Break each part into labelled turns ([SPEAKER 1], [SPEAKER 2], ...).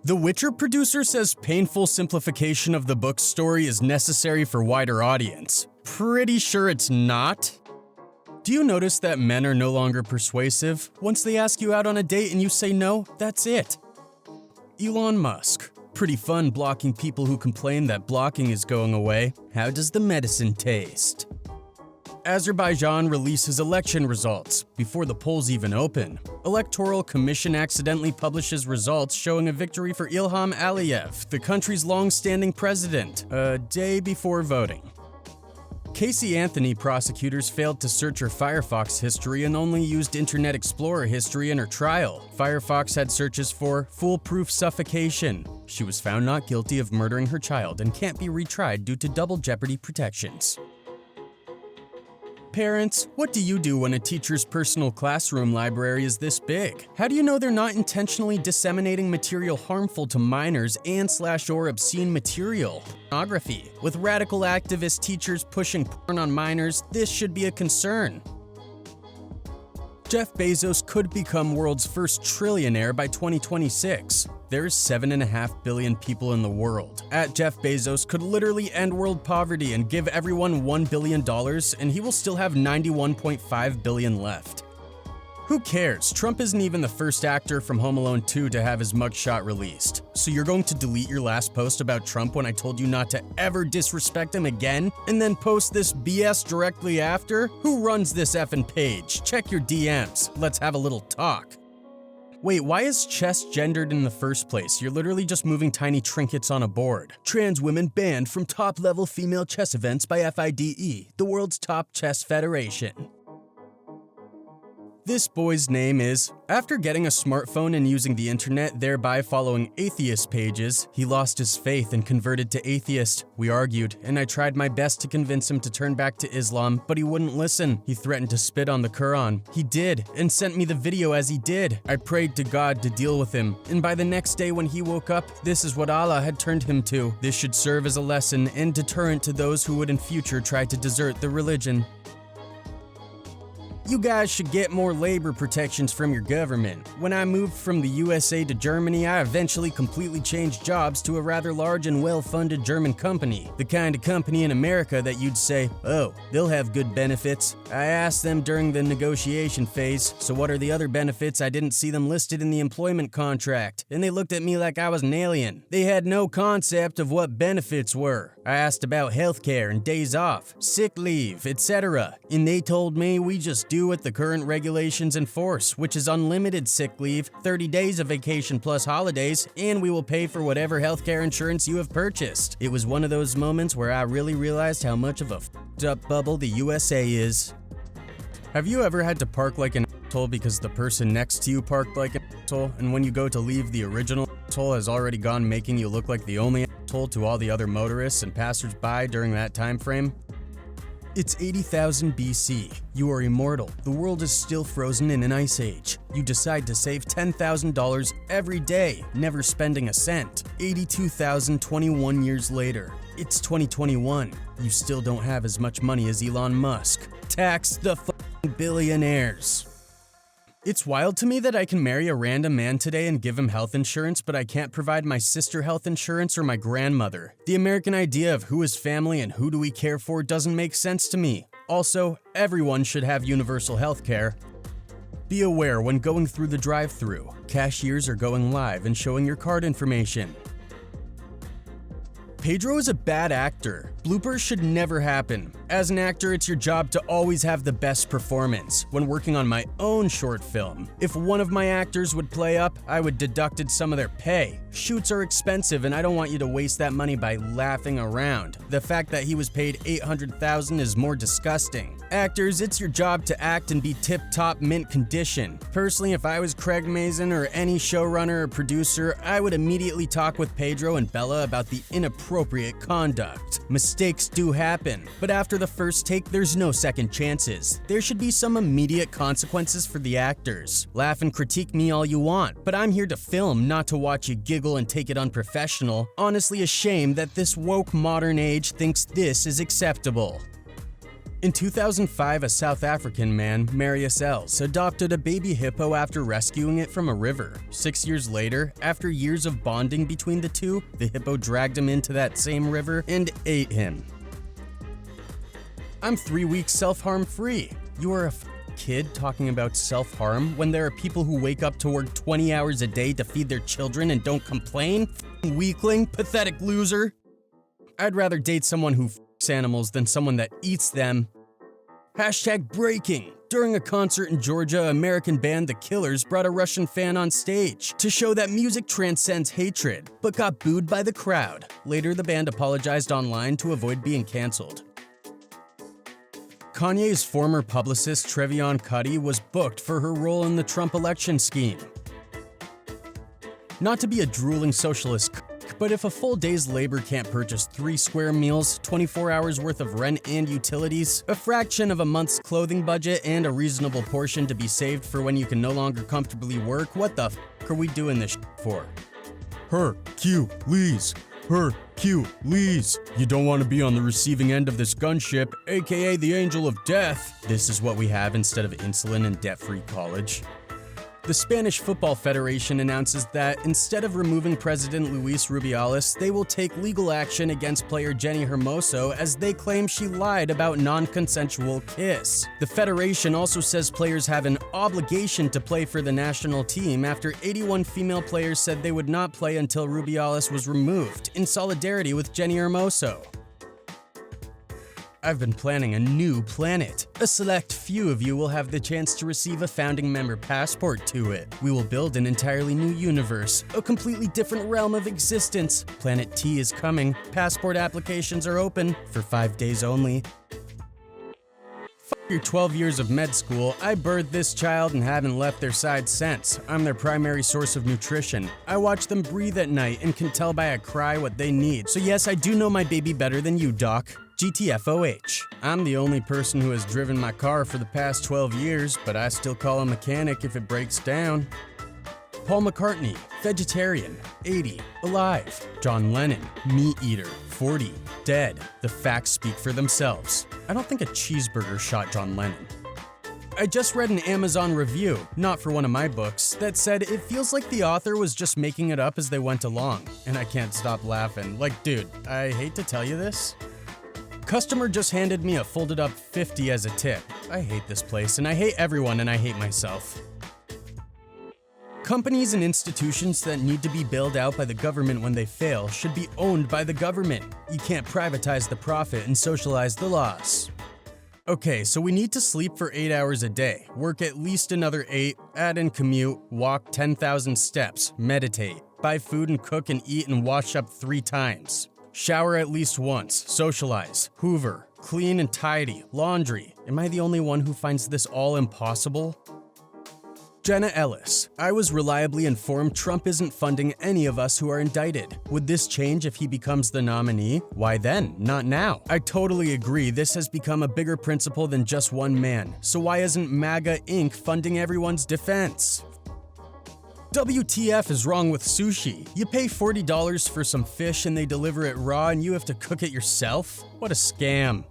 [SPEAKER 1] The Witcher producer says painful simplification of the book's story is necessary for wider audience. Pretty sure it's not. Do you notice that men are no longer persuasive? Once they ask you out on a date and you say no, that's it. Elon Musk. Pretty fun blocking people who complain that blocking is going away. How does the medicine taste? Azerbaijan releases election results before the polls even open. Electoral Commission accidentally publishes results showing a victory for Ilham Aliyev, the country's long-standing president, a day before voting. Casey Anthony prosecutors failed to search her Firefox history and only used Internet Explorer history in her trial. Firefox had searches for foolproof suffocation. She was found not guilty of murdering her child and can't be retried due to double jeopardy protections. Parents, what do you do when a teacher's personal classroom library is this big? How do you know they're not intentionally disseminating material harmful to minors and/or obscene material? Pornography. With radical activist teachers pushing porn on minors, this should be a concern. Jeff Bezos could become world's first trillionaire by 2026. There's 7.5 billion people in the world. At Jeff Bezos could literally end world poverty and give everyone $1 billion, and he will still have 91.5 billion left. Who cares? Trump isn't even the first actor from Home Alone 2 to have his mugshot released. So you're going to delete your last post about Trump when I told you not to ever disrespect him again, and then post this BS directly after? Who runs this effing page? Check your DMs. Let's have a little talk. Wait, why is chess gendered in the first place? You're literally just moving tiny trinkets on a board. Trans women banned from top-level female chess events by FIDE, the world's top chess federation. This boy's name is, after getting a smartphone and using the internet, thereby following atheist pages, he lost his faith and converted to atheist. We argued, and I tried my best to convince him to turn back to Islam, but he wouldn't listen. He threatened to spit on the Quran. He did, and sent me the video as he did. I prayed to God to deal with him, and by the next day when he woke up, this is what Allah had turned him to. This should serve as a lesson and deterrent to those who would in future try to desert the religion. You guys should get more labor protections from your government. When I moved from the USA to Germany, I eventually completely changed jobs to a rather large and well-funded German company. The kind of company in America that you'd say, oh, they'll have good benefits. I asked them during the negotiation phase, so what are the other benefits? I didn't see them listed in the employment contract, and they looked at me like I was an alien. They had no concept of what benefits were. I asked about healthcare and days off, sick leave, etc., and they told me we just do what the current regulations enforce, which is unlimited sick leave, 30 days of vacation plus holidays, and we will pay for whatever healthcare insurance you have purchased. It was one of those moments where I really realized how much of a f***ed up bubble the USA is. Have you ever had to park like an asshole because the person next to you parked like an asshole, and when you go to leave, the original asshole has already gone, making you look like the only asshole to all the other motorists and passersby during that time frame? It's 80,000 BC. You are immortal. The world is still frozen in an ice age. You decide to save $10,000 every day, never spending a cent. 82,021 years later. It's 2021. You still don't have as much money as Elon Musk. Tax the f***ing billionaires. It's wild to me that I can marry a random man today and give him health insurance, but I can't provide my sister health insurance or my grandmother. The American idea of who is family and who do we care for doesn't make sense to me. Also, everyone should have universal health care. Be aware when going through the drive-thru. Cashiers are going live and showing your card information. Pedro is a bad actor. Bloopers should never happen. As an actor, it's your job to always have the best performance. When working on my own short film, if one of my actors would play up, I would deducted some of their pay. Shoots are expensive and I don't want you to waste that money by laughing around. The fact that he was paid $800,000 is more disgusting. Actors, it's your job to act and be tip-top mint condition. Personally, if I was Craig Mazin or any showrunner or producer, I would immediately talk with Pedro and Bella about the inappropriate conduct. Mistakes do happen, but after the first take, there's no second chances. There should be some immediate consequences for the actors. Laugh and critique me all you want, but I'm here to film, not to watch you giggle and take it unprofessional. Honestly, a shame that this woke modern age thinks this is acceptable. In 2005, a South African man, Marius Els, adopted a baby hippo after rescuing it from a river. 6 years later, after years of bonding between the two, the hippo dragged him into that same river and ate him. I'm 3 weeks self-harm free. You are a kid talking about self-harm when there are people who wake up to work 20 hours a day to feed their children and don't complain? Weakling, pathetic loser. I'd rather date someone who animals than someone that eats them. Hashtag breaking. During a concert in Georgia, American band The Killers brought a Russian fan on stage to show that music transcends hatred, but got booed by the crowd. Later, the band apologized online to avoid being canceled. Kanye's former publicist Trevion Cuddy was booked for her role in the Trump election scheme. Not to be a drooling socialist, but if a full day's labor can't purchase 3 square meals, 24 hours worth of rent and utilities, a fraction of a month's clothing budget, and a reasonable portion to be saved for when you can no longer comfortably work, what the f*** are we doing this for? Hercules. Hercules. You don't want to be on the receiving end of this gunship, aka the angel of death. This is what we have instead of insulin and debt-free college. The Spanish Football Federation announces that instead of removing President Luis Rubiales, they will take legal action against player Jenny Hermoso as they claim she lied about non-consensual kiss. The federation also says players have an obligation to play for the national team after 81 female players said they would not play until Rubiales was removed, in solidarity with Jenny Hermoso. I've been planning a new planet. A select few of you will have the chance to receive a founding member passport to it. We will build an entirely new universe, a completely different realm of existence. Planet T is coming. Passport applications are open for 5 days only. Fuck your 12 years of med school. I birthed this child and haven't left their side since. I'm their primary source of nutrition. I watch them breathe at night and can tell by a cry what they need. So yes, I do know my baby better than you, Doc. GTFOH. I'm the only person who has driven my car for the past 12 years, but I still call a mechanic if it breaks down. Paul McCartney, vegetarian, 80, alive. John Lennon, meat eater, 40, dead. The facts speak for themselves. I don't think a cheeseburger shot John Lennon. I just read an Amazon review, not for one of my books, that said it feels like the author was just making it up as they went along. And I can't stop laughing. Like, dude, I hate to tell you this. Customer just handed me a folded up 50 as a tip. I hate this place, and I hate everyone, and I hate myself. Companies and institutions that need to be bailed out by the government when they fail should be owned by the government. You can't privatize the profit and socialize the loss. Okay, so we need to sleep for 8 hours a day, work at least another 8, add in commute, walk 10,000 steps, meditate, buy food and cook and eat and wash up 3 times. Shower at least once, socialize, hoover, clean and tidy, laundry. Am I the only one who finds this all impossible? Jenna Ellis. I was reliably informed Trump isn't funding any of us who are indicted. Would this change if he becomes the nominee? Why then? Not now. I totally agree this has become a bigger principle than just one man. So why isn't MAGA Inc. funding everyone's defense? WTF is wrong with sushi? You pay $40 for some fish and they deliver it raw and you have to cook it yourself? What a scam.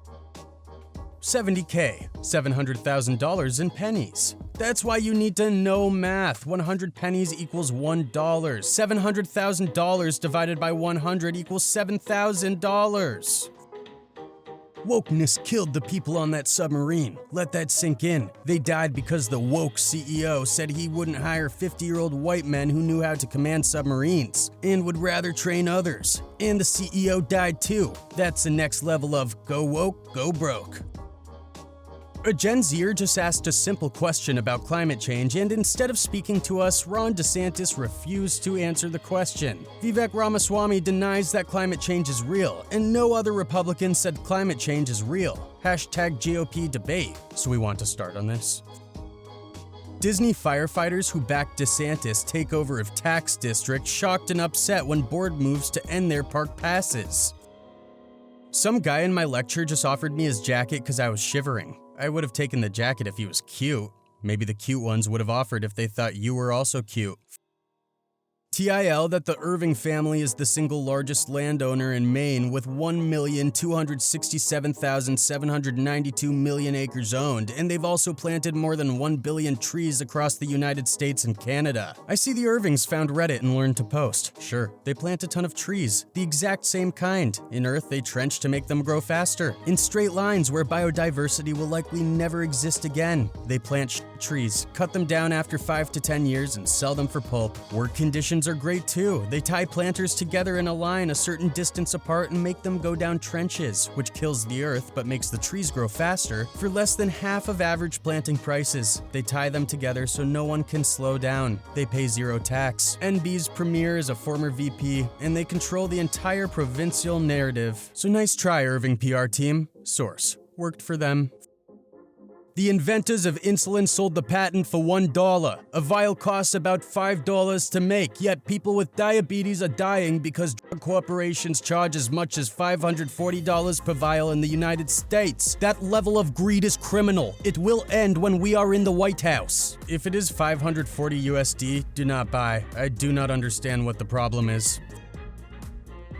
[SPEAKER 1] $70K, $700,000 in pennies. That's why you need to know math. 100 pennies equals $1. $700,000 divided by 100 equals $7,000. Wokeness killed the people on that submarine. Let that sink in. They died because the woke CEO said he wouldn't hire 50-year-old white men who knew how to command submarines and would rather train others. And the CEO died too. That's the next level of go woke, go broke. A Gen Zer just asked a simple question about climate change, and instead of speaking to us, Ron DeSantis refused to answer the question. Vivek Ramaswamy denies that climate change is real, and no other Republican said climate change is real. Hashtag GOP debate. So we want to start on this. Disney firefighters who backed DeSantis' takeover of tax district shocked and upset when board moves to end their park passes. Some guy in my lecture just offered me his jacket because I was shivering. I would have taken the jacket if he was cute. Maybe the cute ones would have offered if they thought you were also cute. TIL that the Irving family is the single largest landowner in Maine with 1,267,792 million acres owned, and they've also planted more than 1 billion trees across the United States and Canada. I see the Irvings found Reddit and learned to post. Sure, they plant a ton of trees, the exact same kind. In Earth, they trench to make them grow faster. In straight lines where biodiversity will likely never exist again. They plant trees, cut them down after 5 to 10 years, and sell them for pulp. Work conditions are great too. They tie planters together in a line a certain distance apart and make them go down trenches, which kills the earth but makes the trees grow faster, for less than half of average planting prices. They tie them together so no one can slow down. They pay zero tax. NB's premier is a former VP, and they control the entire provincial narrative. So nice try, Irving PR team. Source. Worked for them. The inventors of insulin sold the patent for $1. A vial costs about $5 to make, yet people with diabetes are dying because drug corporations charge as much as $540 per vial in the United States. That level of greed is criminal. It will end when we are in the White House. If it is $540 USD, do not buy. I do not understand what the problem is.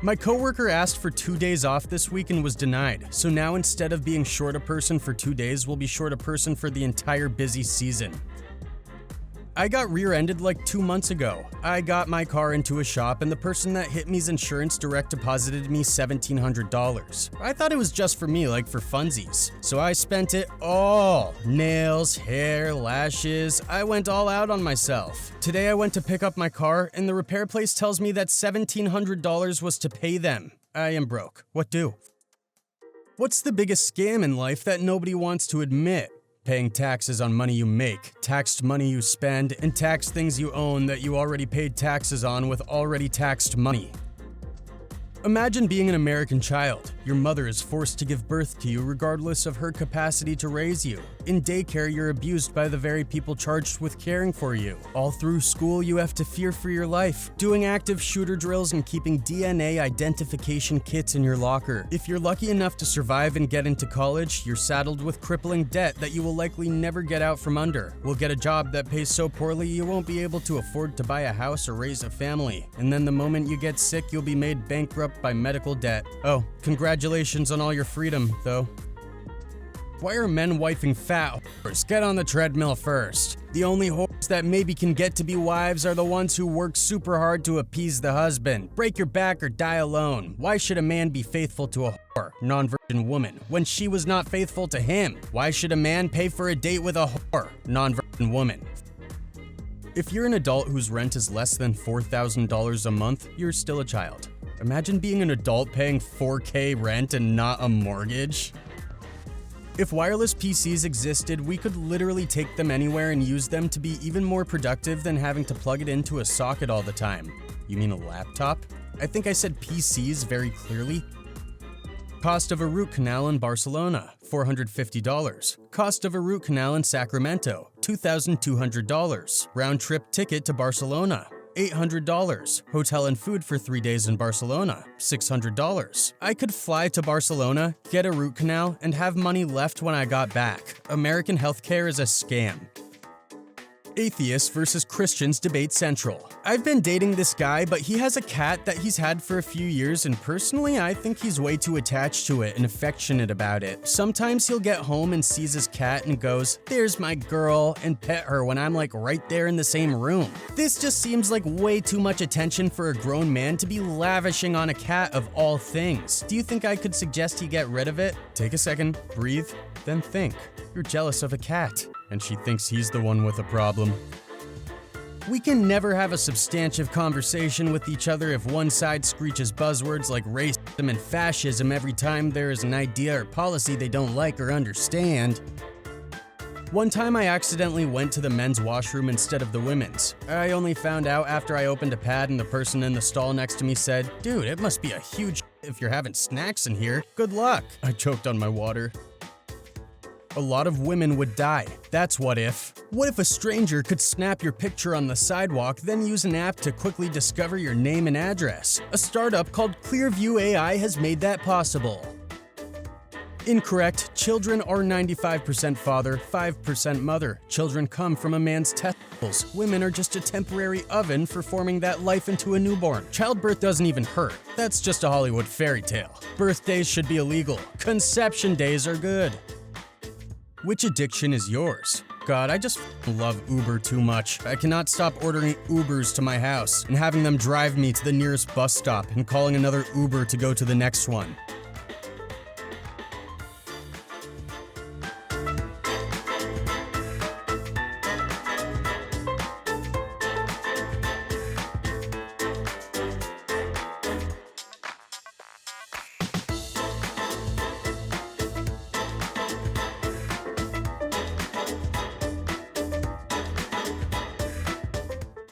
[SPEAKER 1] My coworker asked for 2 days off this week and was denied, so now instead of being short a person for 2 days, we'll be short a person for the entire busy season. I got rear-ended like 2 months ago. I got my car into a shop and the person that hit me's insurance direct deposited me $1,700. I thought it was just for me, like for funsies. So I spent it all. Nails, hair, lashes. I went all out on myself. Today I went to pick up my car and the repair place tells me that $1,700 was to pay them. I am broke. What do? What's the biggest scam in life that nobody wants to admit? Paying taxes on money you make, taxed money you spend, and tax things you own that you already paid taxes on with already taxed money. Imagine being an American child. Your mother is forced to give birth to you regardless of her capacity to raise you. In daycare, you're abused by the very people charged with caring for you. All through school, you have to fear for your life, doing active shooter drills and keeping DNA identification kits in your locker. If you're lucky enough to survive and get into college, you're saddled with crippling debt that you will likely never get out from under. Will get a job that pays so poorly you won't be able to afford to buy a house or raise a family. And then the moment you get sick, you'll be made bankrupt by medical debt. Oh, congratulations on all your freedom, though. Why are men wifing fat whores? Get on the treadmill first. The only whores that maybe can get to be wives are the ones who work super hard to appease the husband. Break your back or die alone. Why should a man be faithful to a whore, non-virgin woman, when she was not faithful to him? Why should a man pay for a date with a whore, non-virgin woman? If you're an adult whose rent is less than $4,000 a month, you're still a child. Imagine being an adult paying $4K rent and not a mortgage. If wireless PCs existed, we could literally take them anywhere and use them to be even more productive than having to plug it into a socket all the time. You mean a laptop? I think I said PCs very clearly. Cost of a root canal in Barcelona, $450. Cost of a root canal in Sacramento, $2,200. Round trip ticket to Barcelona, $800. Hotel and food for 3 days in Barcelona, $600. I could fly to Barcelona, get a root canal, and have money left when I got back. American healthcare is a scam. Atheists versus Christians debate central. I've been dating this guy, but he has a cat that he's had for a few years, and personally, I think he's way too attached to it and affectionate about it. Sometimes he'll get home and sees his cat and goes, "There's my girl," and pet her when I'm like right there in the same room. This just seems like way too much attention for a grown man to be lavishing on a cat of all things. Do you think I could suggest he get rid of it? Take a second, breathe, then think. You're jealous of a cat, and she thinks he's the one with a problem. We can never have a substantive conversation with each other if one side screeches buzzwords like racism and fascism every time there is an idea or policy they don't like or understand. One time I accidentally went to the men's washroom instead of the women's. I only found out after I opened a pad and the person in the stall next to me said, "Dude, it must be a huge if you're having snacks in here. Good luck." I choked on my water. A lot of women would die. That's what if. What if a stranger could snap your picture on the sidewalk, then use an app to quickly discover your name and address? A startup called Clearview AI has made that possible. Incorrect. Children are 95% father, 5% mother. Children come from a man's testicles. Women are just a temporary oven for forming that life into a newborn. Childbirth doesn't even hurt. That's just a Hollywood fairy tale. Birthdays should be illegal. Conception days are good. Which addiction is yours? God, I just love Uber too much. I cannot stop ordering Ubers to my house and having them drive me to the nearest bus stop and calling another Uber to go to the next one.